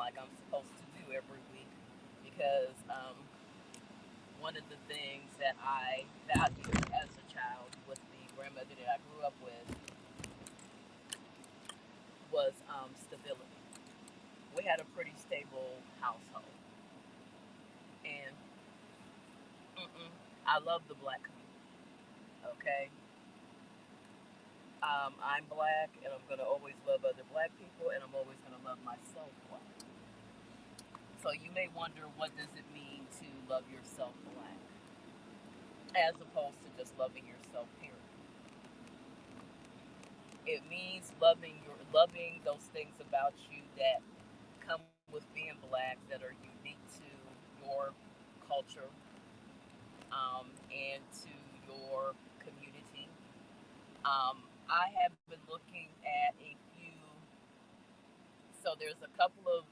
like I'm supposed to do every week because one of the things that I valued as a child with the grandmother that I grew up with was stability. We had a pretty stable household, and I love the black community. Okay, I'm black, and I'm gonna always love other black people, and I'm always gonna love myself black. So you may wonder, what does it mean to love yourself black, as opposed to just loving yourself period? It means loving those things about you that come with being black that are unique to your culture, and to your community. I have been looking at a few. So there's a couple of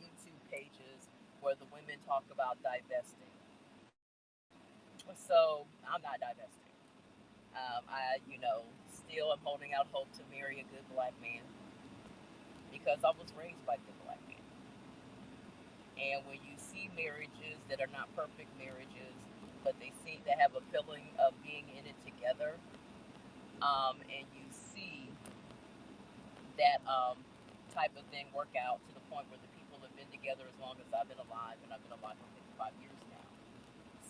YouTube pages where the women talk about divesting. So I'm not divesting. Still am holding out hope to marry a good black man because I was raised by good black men. And when you see marriages that are not perfect marriages, but they seem to have a feeling of being in it together, and you see that type of thing work out to the point where the people have been together as long as I've been alive, and I've been alive for 55 years now.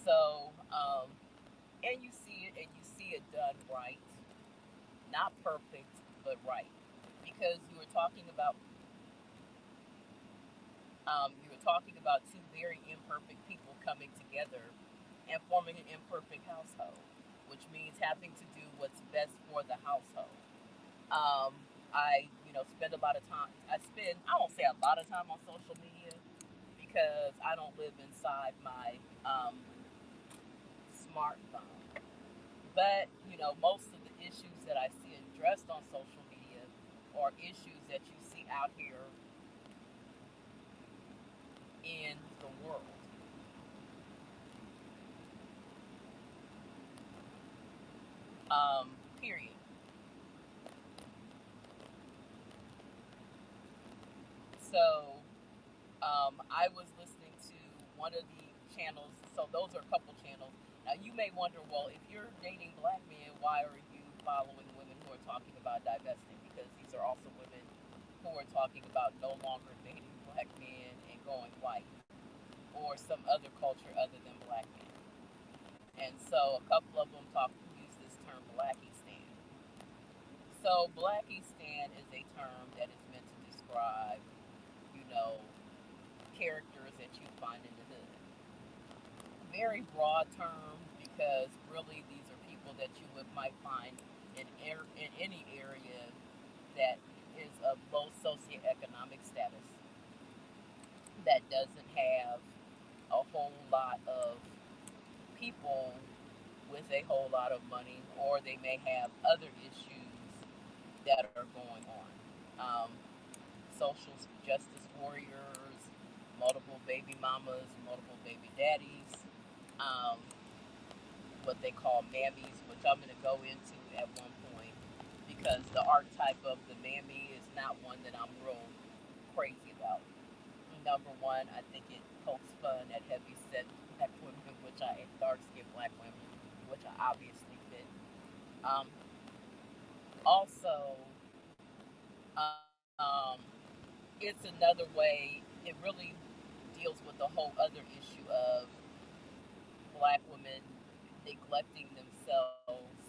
So, and you see it done right, not perfect, but right, because you were talking about two very imperfect people coming together and forming an imperfect household, which means having to do what's best for the household. Um, I spend a lot of time. I won't say a lot of time on social media because I don't live inside my smartphone. But most of the issues that I see addressed on social media are issues that you see out here in the world. Period. So I was listening to one of the channels. So those are a couple channels. Now you may wonder, well, if you're dating black men, why are you following women who are talking about divesting? Because these are also women who are talking about no longer dating black men and going white or some other culture other than black men. And so a couple of them use this term Blackistan. So Blackistan is a term that is meant to describe, you know, characters that you find in the hood. Very broad term because really these are people that you might find in any area that is of low socioeconomic status, that doesn't have a whole lot of people with a whole lot of money, or they may have other issues that are going on. Social justice warriors, multiple baby mamas, multiple baby daddies, um, what they call mammies, which I'm going to go into at one point because the archetype of the mammy is not one that I'm real crazy about. Number one, I think it pokes fun at heavy set black women, which I dark skinned black women, which I obviously fit. Um, Also, um, it's another way. It really deals with the whole other issue of black women neglecting themselves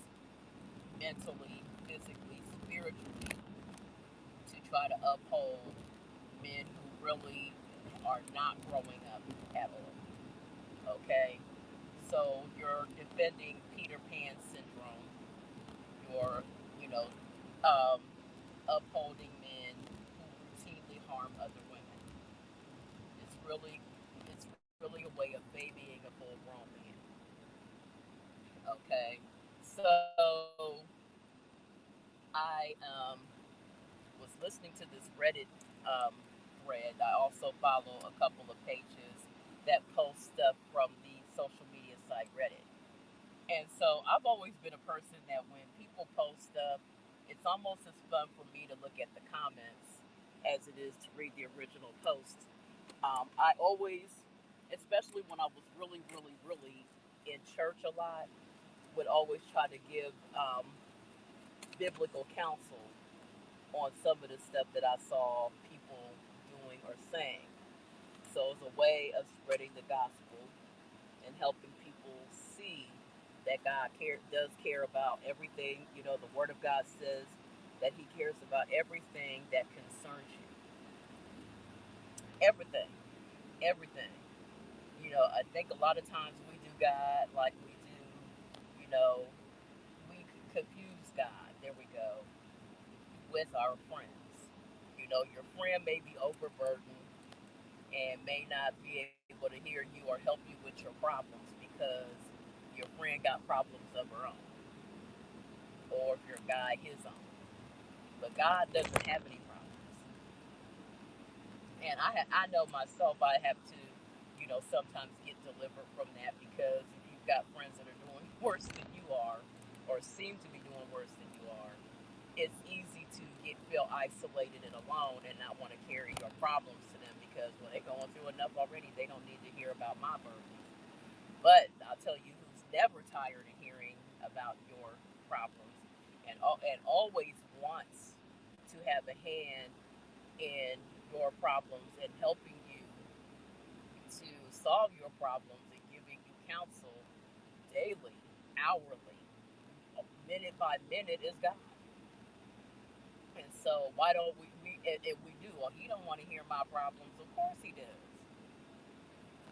mentally, physically, spiritually to try to uphold men who really are not growing up at all. Okay? So you're defending Peter Pan syndrome. You're, you know, um, upholding men who routinely harm other women. It's really a way of babying a full grown man. Okay, so I was listening to this Reddit um, thread. I also follow a couple of pages that post stuff from the social media site Reddit. And so I've always been a person that when people post stuff, it's almost as fun for me to look at the comments as it is to read the original post. I always, especially when I was really, really, really in church a lot, would always try to give biblical counsel on some of the stuff that I saw people doing or saying. So it's a way of spreading the gospel and helping people see that does care about everything. You know, the Word of God says that He cares about everything that concerns you. Everything, everything. You know, I think a lot of times we do God like we do, you know, we confuse God. There we go, with our friends. You know, your friend may be overburdened and may not be able to hear you or help you with your problems because your friend got problems of her own, or if your guy his own. But God doesn't have any problems, and I know myself I have to, you know, sometimes get delivered from that because if you've got friends that are doing worse than you are, or seem to be doing worse than you are, it's easy to feel isolated and alone and not want to carry your problems to them because when they're going through enough already, they don't need to hear about my burdens. But I'll tell you who's never tired of hearing about your problems and always wants to have a hand in your problems and helping you to solve your problems and giving you counsel daily, hourly, minute by minute is God. And so why don't if we do, well, he don't want to hear my problems. Of course he does.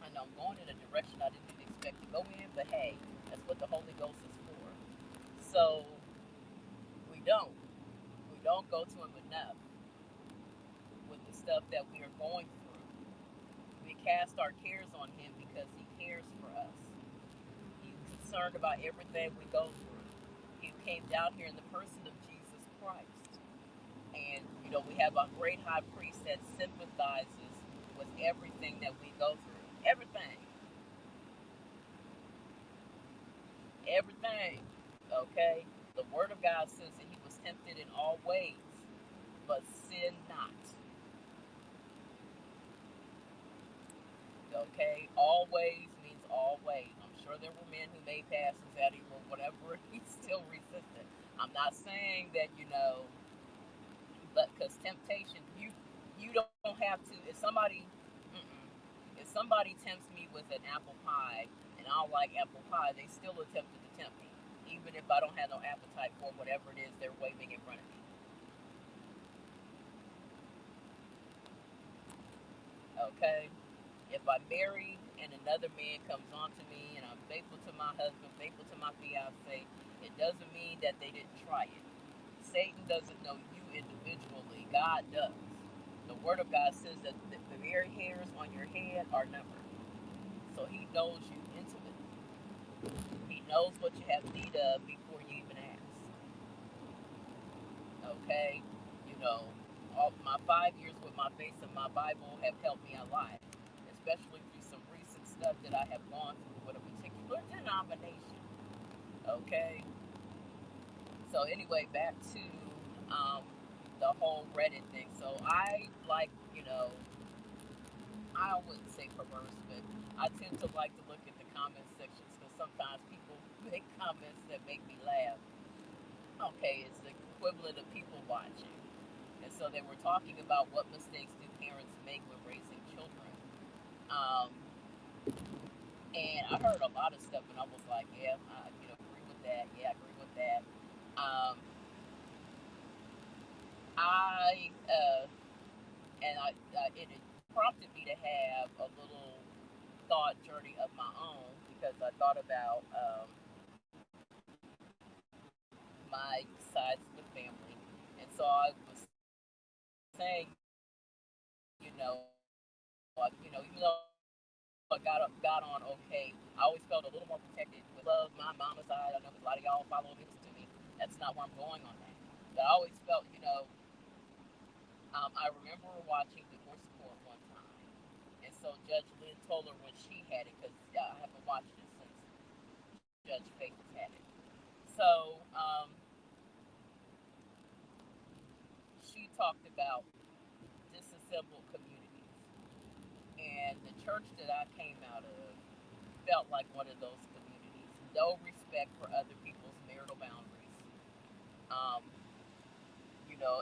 I know I'm going in a direction I didn't expect to go in, but hey, that's what the Holy Ghost is for. So we don't. We don't go to him enough with the stuff that we are going through. We cast our cares on him because he cares for us. He's concerned about everything we go through. He came down here in the person of Jesus Christ. And, you know, we have a great high priest that sympathizes with everything that we go through. Everything. Everything. Okay? The Word of God says that he was tempted in all ways, but sin not. Okay? Always means always. I'm sure there were men who made passes at him or whatever. He still resisted. I'm not saying that, you know, but because temptation, you don't have to. If somebody tempts me with an apple pie and I don't like apple pie, they still attempted to tempt me, even if I don't have no appetite for whatever it is they're waving in front of me. Okay, if I'm married and another man comes on to me and I'm faithful to my husband, faithful to my fiance, it doesn't mean that they didn't try it. Satan doesn't know you individually. God does. The Word of God says that the very hairs on your head are numbered. So He knows you intimately. He knows what you have need of before you even ask. Okay? You know, all my 5 years with my face in my Bible have helped me a lot, especially through some recent stuff that I have gone through with a particular denomination. Okay? So, anyway, back to um, the whole Reddit thing. So, I like, you know, I wouldn't say perverse, but I tend to like to look at the comment sections because sometimes people make comments that make me laugh. Okay, it's the equivalent of people watching. And so they were talking about what mistakes do parents make when raising children. Um, and I heard a lot of stuff, and I was like, yeah, I agree with that. Yeah, I agree with that. Um, I it prompted me to have a little thought journey of my own because I thought about my sides of the family, and so I was saying, you know, even though I got on okay, I always felt a little more protected with love. My mama's side, I know a lot of y'all follow me to me. That's not where I'm going on that. But I always felt, I remember watching Divorce Court one time, and so Judge Lynn told her when she had it because I haven't watched it since Judge Faith has had it. So she talked about disassembled communities. church that I came out of felt like one of those communities. No respect for other people's marital boundaries. Um,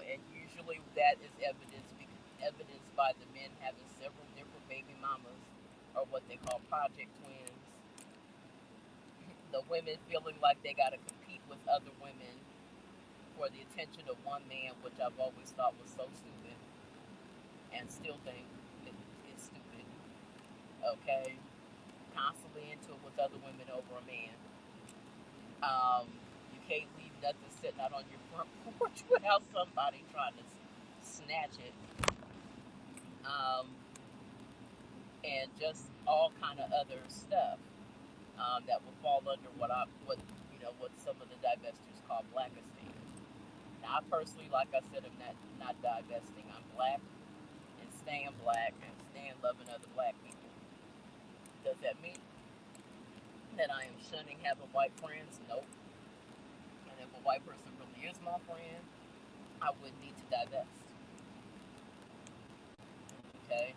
and usually that is evidenced by the men having several different baby mamas, or what they call project twins. The women feeling like they got to compete with other women for the attention of one man, which I've always thought was so stupid, and still think it's stupid. Okay, constantly into it with other women over a man. You can't leave nothing sitting out on your front porch without somebody trying to snatch it. Um, and just all kind of other stuff that will fall under what some of the divestors call blackisting. Now, I personally, like I said, am not divesting. I'm black and staying black and staying loving other black people. Does that mean that I am shunning having white friends? Nope. And if a white person really is my friend, I wouldn't need to divest. Okay?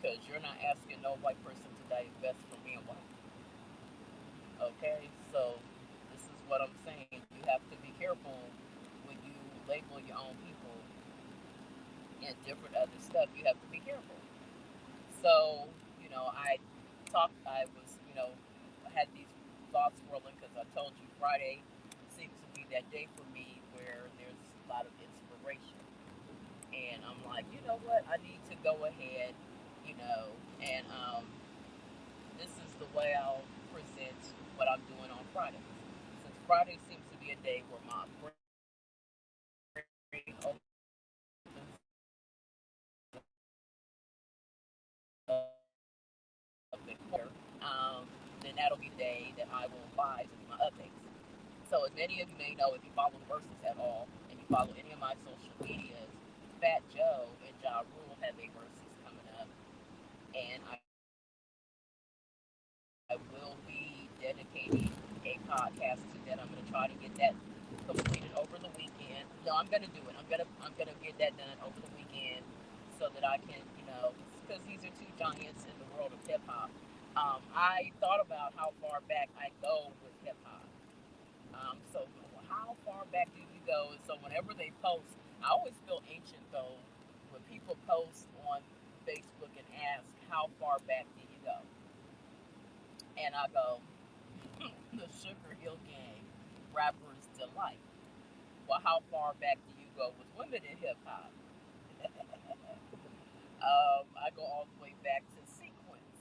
Because you're not asking no white person to divest from being white. Okay? So this is what I'm saying. You have to be careful when you label your own people and different other stuff. You have to be careful. So, I was, I had these thoughts swirling because I told you Friday seems to be that day for me where there's a lot of inspiration. And I'm like, you know what? I need to go ahead, and this is the way I'll present what I'm doing on Friday. Since Friday seems to be a day where my brain opens a bit more, then that'll be the day that I will advise and do my updates. So, as many of you may know, if you follow the verses at all, and you follow any of my social medias, Fat Joe and Ja Rule have a verses coming up, and I will be dedicating a podcast to that. I'm going to try to get that completed over the weekend. No, I'm going to do it. I'm gonna get that done over the weekend so that I can, because these are two giants in the world of hip hop. I thought about how far back I go with hip hop. So how far back do you go? And so whenever they post, I always feel ancient though when people post on Facebook and ask how far back do you go, and I go, the Sugar Hill Gang, Rapper's Delight. Well, how far back do you go with women in hip hop? I go all the way back to Sequence,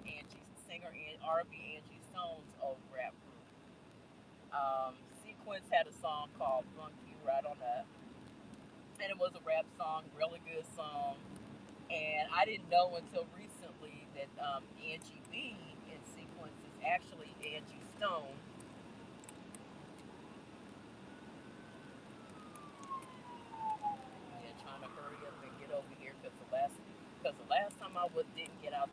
Angie singer and R&B Angie Stone's old rap group. Sequence had a song called "Funk You Right on Up," and it was a rap song, really good song. And I didn't know until recently that Angie B in Sequence is actually Angie Stone. Yeah, trying to hurry up and get over here because the last time I didn't get out.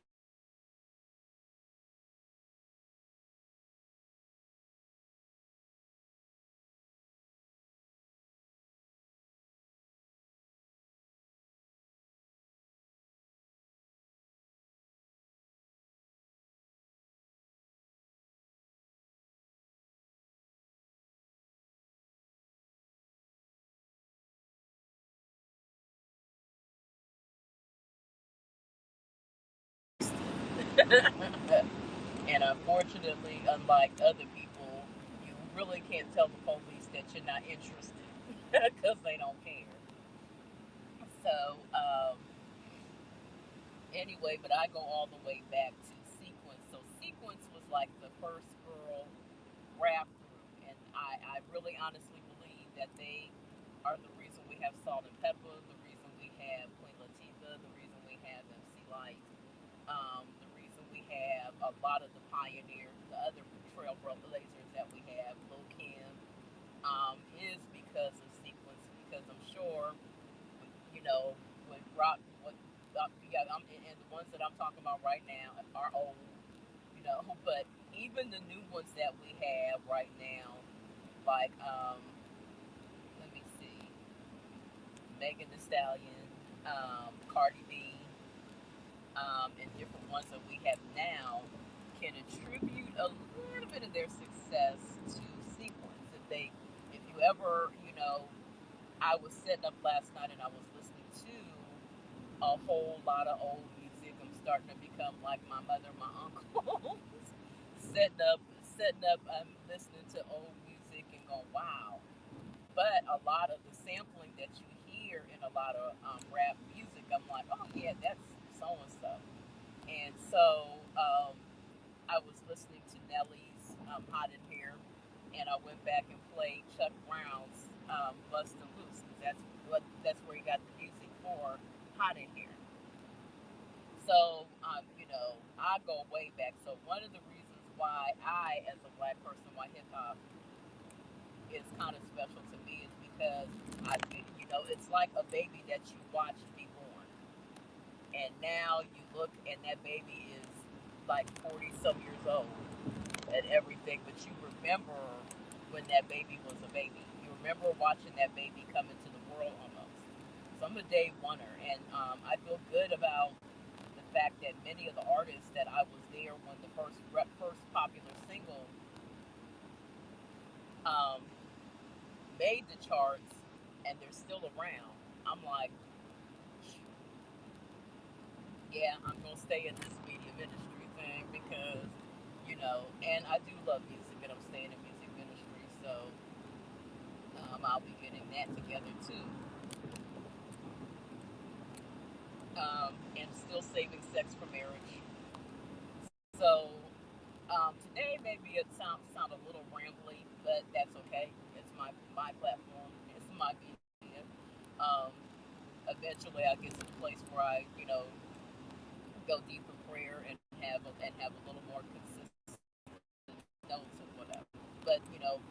And unfortunately, unlike other people, you really can't tell the police that you're not interested because they don't care. So, anyway, but I go all the way back to Sequence. So, Sequence was like the first girl rap group, and I really honestly believe that they are the reason we have Salt and Pepper, the reason we have Queen Latifah, the reason we have MC Light, the reason we have a lot of the pioneers, the other trailblazers that we have, Lil Kim, is because of Sequence. Because I'm sure, you know, when rock, what, yeah, and the ones that I'm talking about right now are old, but even the new ones that we have right now, like, let me see, Megan Thee Stallion, Cardi B, and different ones that we have now can attribute a little bit of their success to sequence. If you ever, I was sitting up last night and I was listening to a whole lot of old music. I'm starting to become like my mother, my uncle, setting up, listening to old music and going, wow. But a lot of the sampling that you hear in a lot of rap music, I'm like, oh yeah, that's so and so. And so I was listening to Nelly's Hot in Here, and I went back and played Chuck Brown's Bustin' Loose. That's where he got the music for Hot in Here. So I go way back. So one of the reasons why I, as a black person, why hip hop is kind of special to me is because it's like a baby that you watch be born, and now you look and that baby is like 40 some years old and everything, but you remember when that baby was a baby. You remember watching that baby come into the world almost. So I'm a day oneer, and I feel good about the fact that many of the artists that I was there when the first popular single um, made the charts, and they're still around. I'm like, yeah, I'm gonna stay in this media ministry thing because and I do love music, and I'm staying in music ministry, so I'll be getting that together too. And still saving sex for marriage. So today maybe it sound a little rambly, but that's okay. It's my platform. It's my media. Um, Eventually, I get to the place where I go deep in prayer and have a little more consistent notes or whatever. But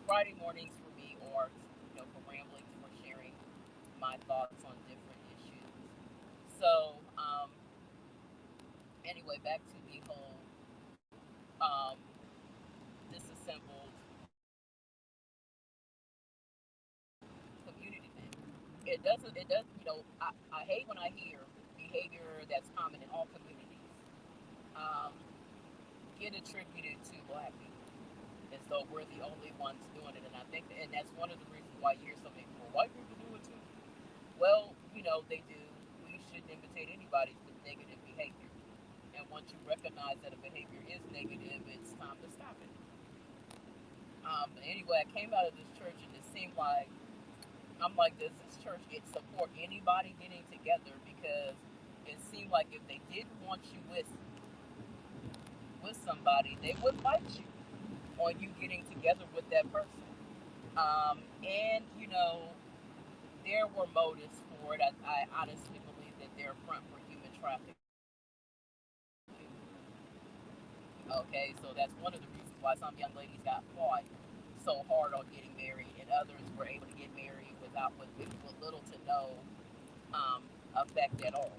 Friday mornings for me are for ramblings, for sharing my thoughts on different issues. So anyway, back to the whole um, disassembled community thing. I hate when I hear behavior that's common in all communities um, get attributed to black people as though we're the only ones doing it. And I think, and that's one of the reasons why you hear so many people, white people do it too. Well, they do. We shouldn't imitate anybody's negative behavior. And once you recognize that a behavior is negative, it's time to stop it. But anyway, I came out of this church and it seemed like I'm like, does this church support anybody getting together? Because it seemed like if they didn't want you with somebody, they would fight you on you getting together with that person. And there were motives for it. I honestly believe that they're front for human trafficking. Okay, so that's one of the reasons why some young ladies got fought so hard on getting married, and others were able to get married with little to no effect at all.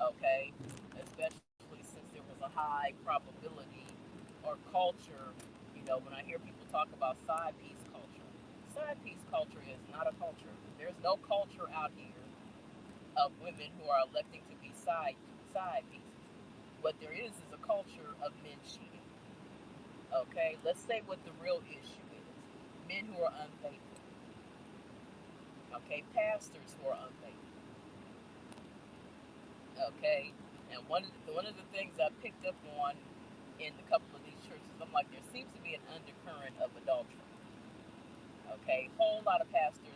Okay, especially since there was a high probability or culture. When I hear people talk about side piece culture is not a culture. There's no culture out here of women who are electing to be side pieces. What there is a culture of men cheating. Okay, let's say what the real issue is: men who are unfaithful. Okay, pastors who are unfaithful. Okay, and one of the things I picked up on in a couple of these churches, I'm like, there seems to be an undercurrent of adultery. Okay, whole lot of pastors,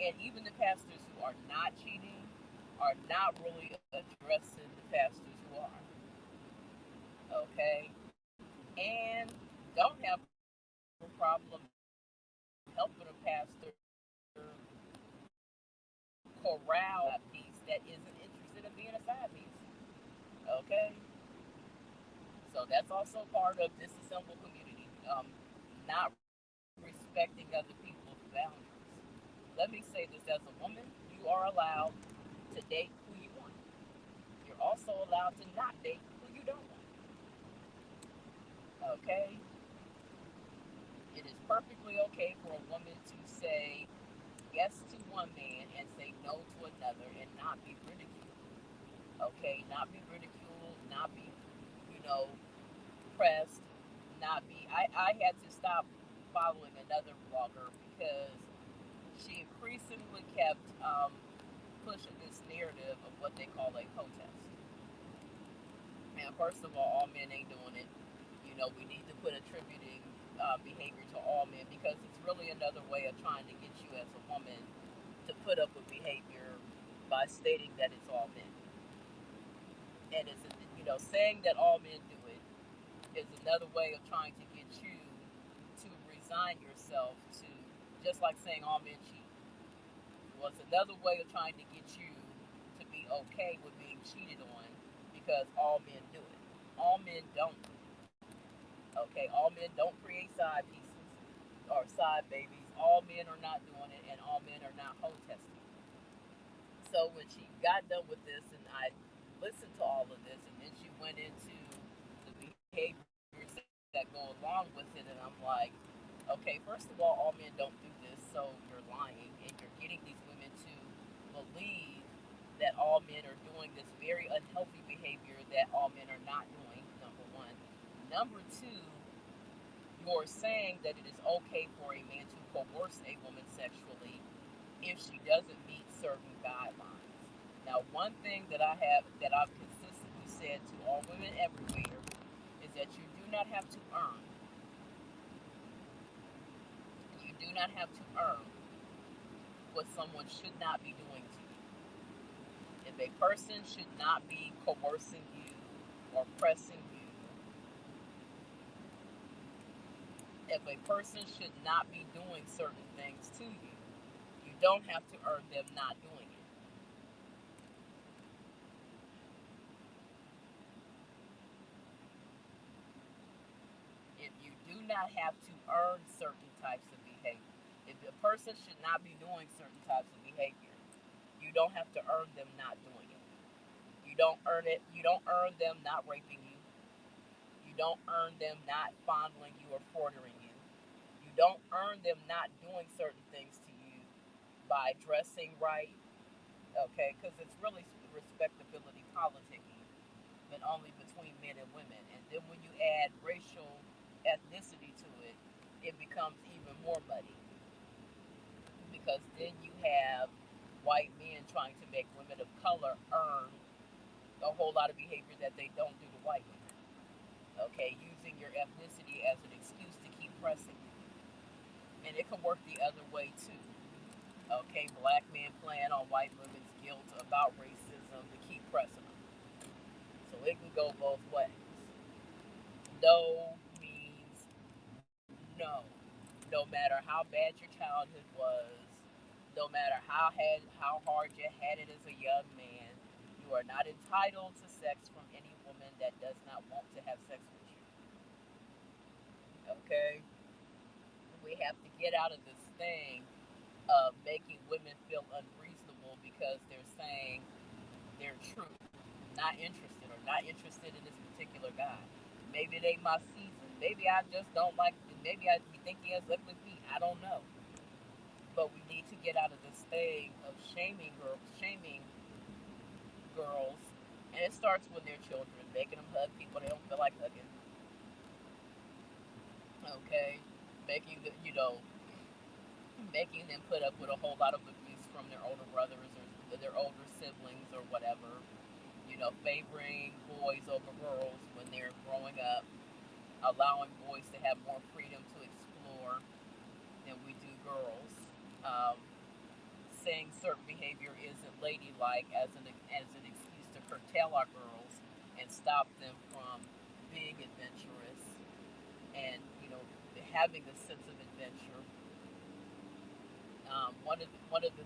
and even the pastors who are not cheating are not really addressing the pastors who are. Okay, and don't have a problem helping a pastor corral a piece that isn't interested in being a side piece. Okay, so that's also part of disassembled community. Not respecting other people's boundaries. Let me say this: as a woman, you are allowed to date who you want. You're also allowed to not date who you don't want. Okay? It is perfectly okay for a woman to say yes to one man and say no to another and not be ridiculed. Okay, not be ridiculed, not be, you know, pressed, not be. I had to stop following another blogger because she increasingly kept pushing this narrative of what they call a protest. And first of all men ain't doing it. You know, we need to put attributing behavior to all men because it's really another way of trying to get you as a woman to put up with behavior by stating that it's all men. And it's, you know, saying that all men do it is another way of trying to get you to resign yourself to, just like saying all men cheat was another way of trying to get you to be okay with being cheated on because all men do it. All men don't. Okay, all men don't create side pieces or side babies. All men are not doing it, and all men are not hoe testing. So when she got done with this, and I listened to all of this, and then she went into the behaviors that go along with it, and I'm like, okay, first of all men don't do this, so you're lying, and you're getting these women to believe that all men are doing this very unhealthy behavior that all men are not doing. Number one. Number two, you're saying that it is okay for a man to coerce a woman sexually if she doesn't meet certain guidelines. Now, one thing that I've consistently said to all women everywhere is that you do not have to earn. You do not have to earn what someone should not be doing to you. If a person should not be coercing you or pressing you, if a person should not be doing certain things to you, you don't have to earn them not doing it. If you do not have to earn certain types of behavior, if a person should not be doing certain types of behavior, you don't have to earn them not doing it. You don't earn it. You don't earn them not raping you. You don't earn them not fondling you or fordering you. You don't earn them not doing certain things to you by dressing right, okay? Because it's really respectability politicking, but only between men and women. And then when you add racial ethnicity to it, it becomes even more muddy because then you have white men trying to make women of color earn a whole lot of behavior that they don't do to white women. Okay, using your ethnicity as an excuse to keep pressing you. And it can work the other way too. Okay, black men playing on white women's guilt about racism to keep pressing them. So it can go both ways. No means no. No matter how bad your childhood was, no matter how hard you had it as a young man, you are not entitled to sex from any woman that does not want to have sex with you. Okay? We have to get out of this thing of making women feel unreasonable because they're saying they're true, not interested, or not interested in this particular guy. Maybe it ain't my season. Maybe I just don't like. Maybe I think he has ugly feet. I don't know. But we need to get out of this thing of shaming girls, and it starts when they're children, making them hug people they don't feel like hugging. Okay, making the making them put up with a whole lot of abuse from their older brothers or their older siblings or whatever. Favoring boys over girls when they're growing up, allowing boys to have more freedom to explore than we do girls. Um, Saying certain behavior isn't ladylike as an excuse to curtail our girls and stop them from being adventurous and having a sense of adventure. One of the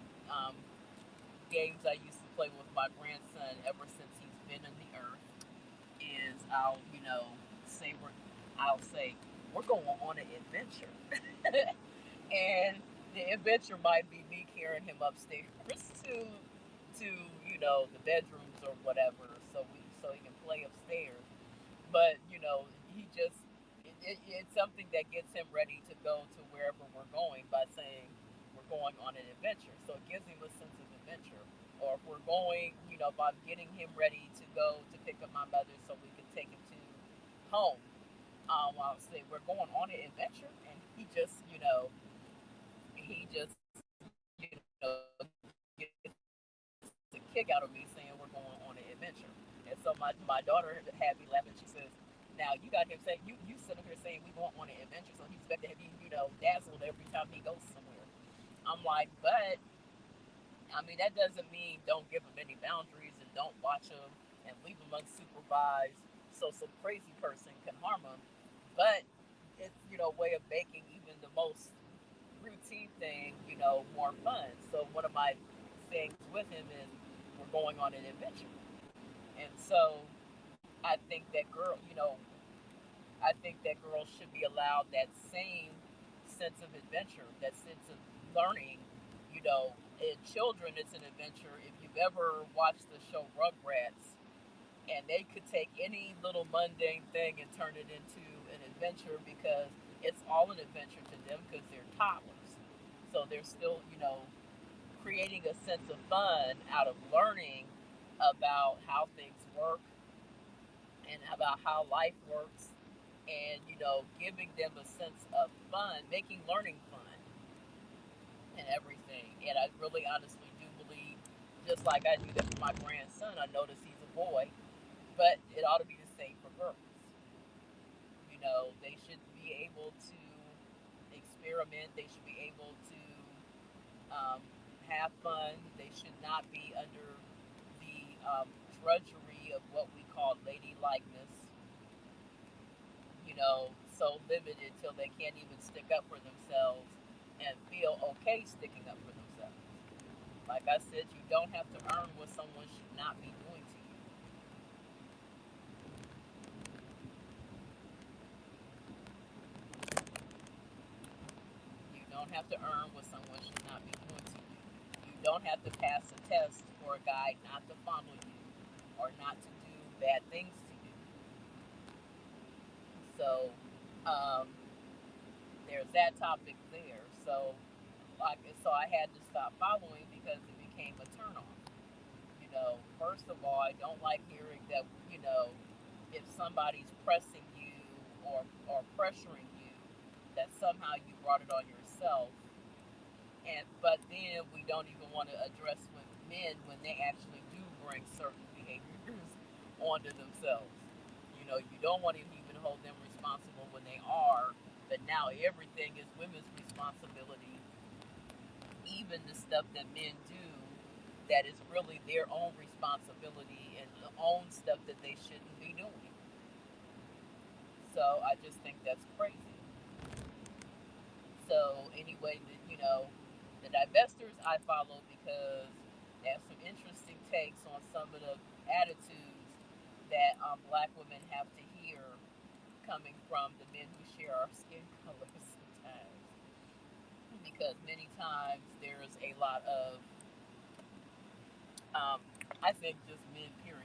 games I used to play with my grandson ever since he's been in the earth is say I'll say we're going on an adventure, and the adventure might be me carrying him upstairs to the bedrooms or whatever, so he can play upstairs. But he just it's something that gets him ready to go to wherever we're going by saying we're going on an adventure. So it gives him a sense of adventure. or if we're going, if I'm getting him ready to go to pick up my mother so we can take him to home, I'll say we're going on an adventure, and he just gets a kick out of me saying we're going on an adventure. And so my daughter had me laughing. She says, "Now you got him saying you sitting here saying we going on an adventure, so he expect to be dazzled every time he goes somewhere." I'm like, but I mean that doesn't mean don't give him any boundaries and don't watch him and leave him unsupervised so some crazy person can harm him. But it's a way of making even the most routine thing more fun. So one of my things with him is we're going on an adventure, and so I think that I think that girls should be allowed that same sense of adventure, that sense of learning. In children, it's an adventure. If you've ever watched the show Rugrats, and they could take any little mundane thing and turn it into an adventure because it's all an adventure to them because they're toddlers. So they're still, creating a sense of fun out of learning about how things work and about how life works, and giving them a sense of fun, making learning fun and everything. And I really honestly do believe, just like I do that for my grandson, I notice he's a boy, but it ought to be the same for girls. They should be able to experiment. They should be able to um, have fun. They should not be under the drudgery of what we call ladylikeness, so limited till they can't even stick up for themselves and feel okay sticking up for themselves. Like I said, you don't have to earn what someone should not be doing to you. You don't have to earn what someone should not be doing to you. You don't have to pass a test for a guy not to fondle you or not to do bad things to you. So um, there's that topic there. So I had to stop following because it became a turn on. First of all, I don't like hearing that, if somebody's pressing you or pressuring you, that somehow you brought it on yourself. But then we don't even want to address with men when they actually do bring certain behaviors onto themselves. You don't want to even hold them responsible when they are, but now everything is women's responsibility, even the stuff that men do that is really their own responsibility and the own stuff that they shouldn't be doing. So I just think that's crazy. So anyway, the divestors I follow because they have some interesting takes on some of the attitudes that black women have to hear coming from the men who share our skin colors sometimes. Because many times there's a lot of, um, I think, just men, period.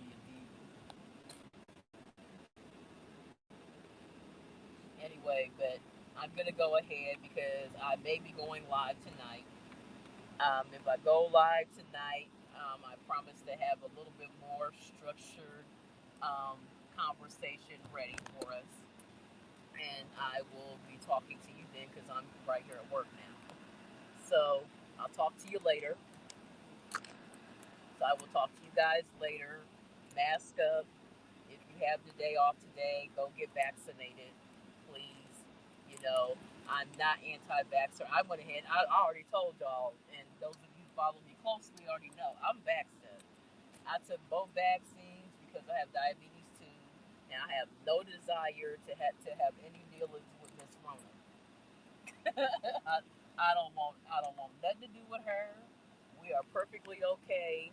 Anyway, but I'm going to go ahead because I may be going live tonight. If I go live tonight, I promise to have a little bit more structured um, conversation ready for us. And I will be talking to you then because I'm right here at work now. So I'll talk to you later. So I will talk to you guys later. Mask up. If you have the day off today, go get vaccinated, please. You know, I'm not anti-vaxxer. I went ahead. I already told y'all, and those of you who follow me closely already know I'm vaccinated. I took both vaccines because I have diabetes too, and I have no desire to have any dealings with Miss Rona. I don't want nothing to do with her. We are perfectly okay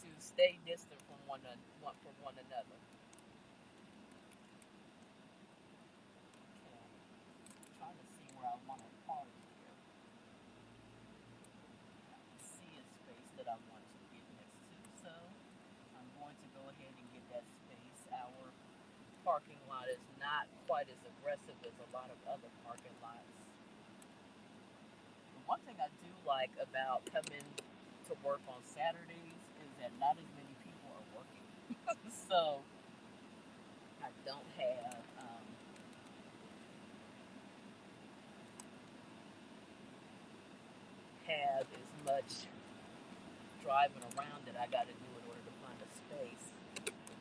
to stay distant from one another. Okay. I'm trying to see where I want to park here. I see a space that I want to get next to, so I'm going to go ahead and get that space. Our parking lot is not quite as aggressive as a lot of other parking lots. The one thing I do like about coming to work on Saturdays that not as many people are working. So I don't have as much driving around that I got to do in order to find a space.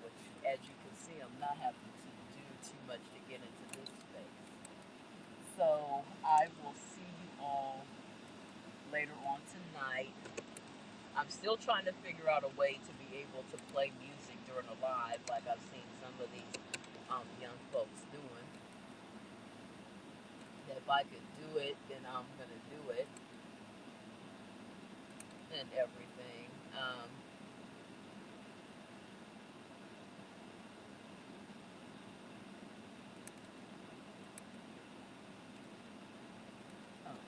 Which, as you can see, I'm not having to do too much to get into this space. So I will see you all later on tonight. I'm still trying to figure out a way to be able to play music during a live, like I've seen some of these young folks doing. If I could do it, then I'm gonna do it and everything.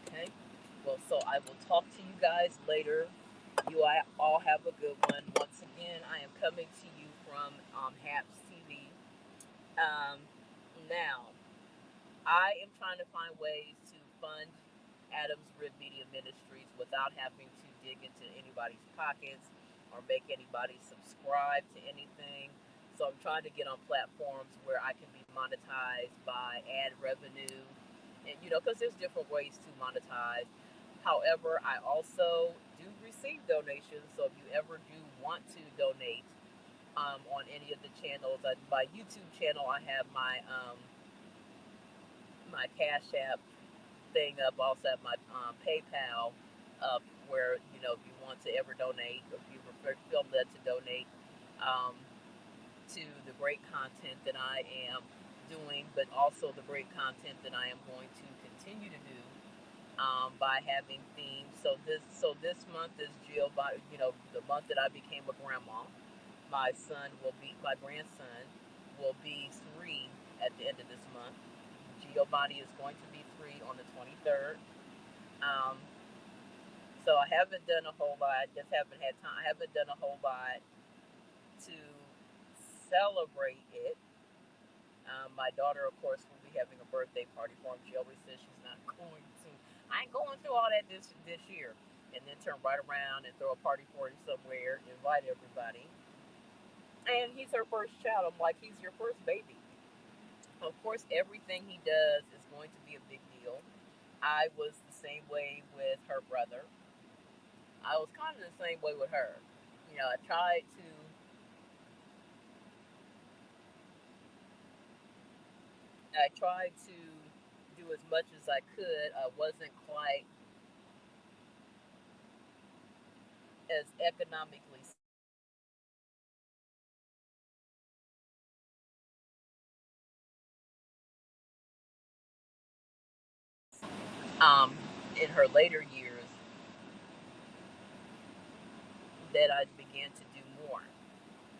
Okay. Well, so I will talk to you guys later. You all have a good one. Once again, I am coming to you from HAPS TV. Um, Now, I am trying to find ways to fund Adams Rib Media Ministries without having to dig into anybody's pockets or make anybody subscribe to anything. So I'm trying to get on platforms where I can be monetized by ad revenue, and because there's different ways to monetize. However, I also do receive donations. So if you ever do want to donate on any of the channels, my YouTube channel, I have my Cash App thing up. Also have my PayPal up, where if you want to ever donate, if you feel led to donate um, to the great content that I am doing, but also the great content that I am going to continue to do by having themes. So this month is Giovanni. The month that I became a grandma. My grandson will be 3 at the end of this month. Giovanni is going to be 3 on the 23rd. Um, so I haven't done a whole lot. I just haven't had time. I haven't done a whole lot to celebrate it. My daughter, of course, will be having a birthday party for him. She always says she's not going to. I ain't going through all that this year, and then turn right around and throw a party for him somewhere, invite everybody. And he's her first child. I'm like, he's your first baby. Of course, everything he does is going to be a big deal. I was the same way with her brother. I was kind of the same way with her. I tried to do as much as I could. I wasn't quite as economically um, in her later years that I began to do more.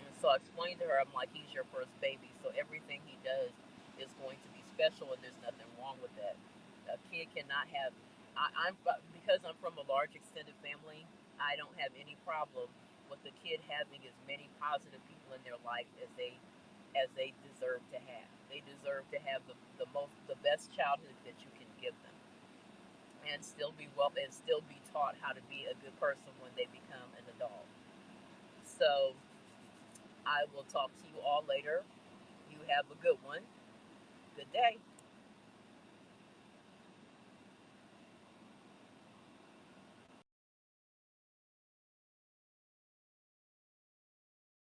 And so I explained to her, I'm like, he's your first baby, so everything he does is going to be special, and there's nothing wrong with that. A kid cannot have. I'm Because I'm from a large extended family. I don't have any problem with the kid having as many positive people in their life as they deserve to have. They deserve to have the best childhood that you can give them, and still be taught how to be a good person when they become an adult. So I will talk to you all later. You have a good one. Good day.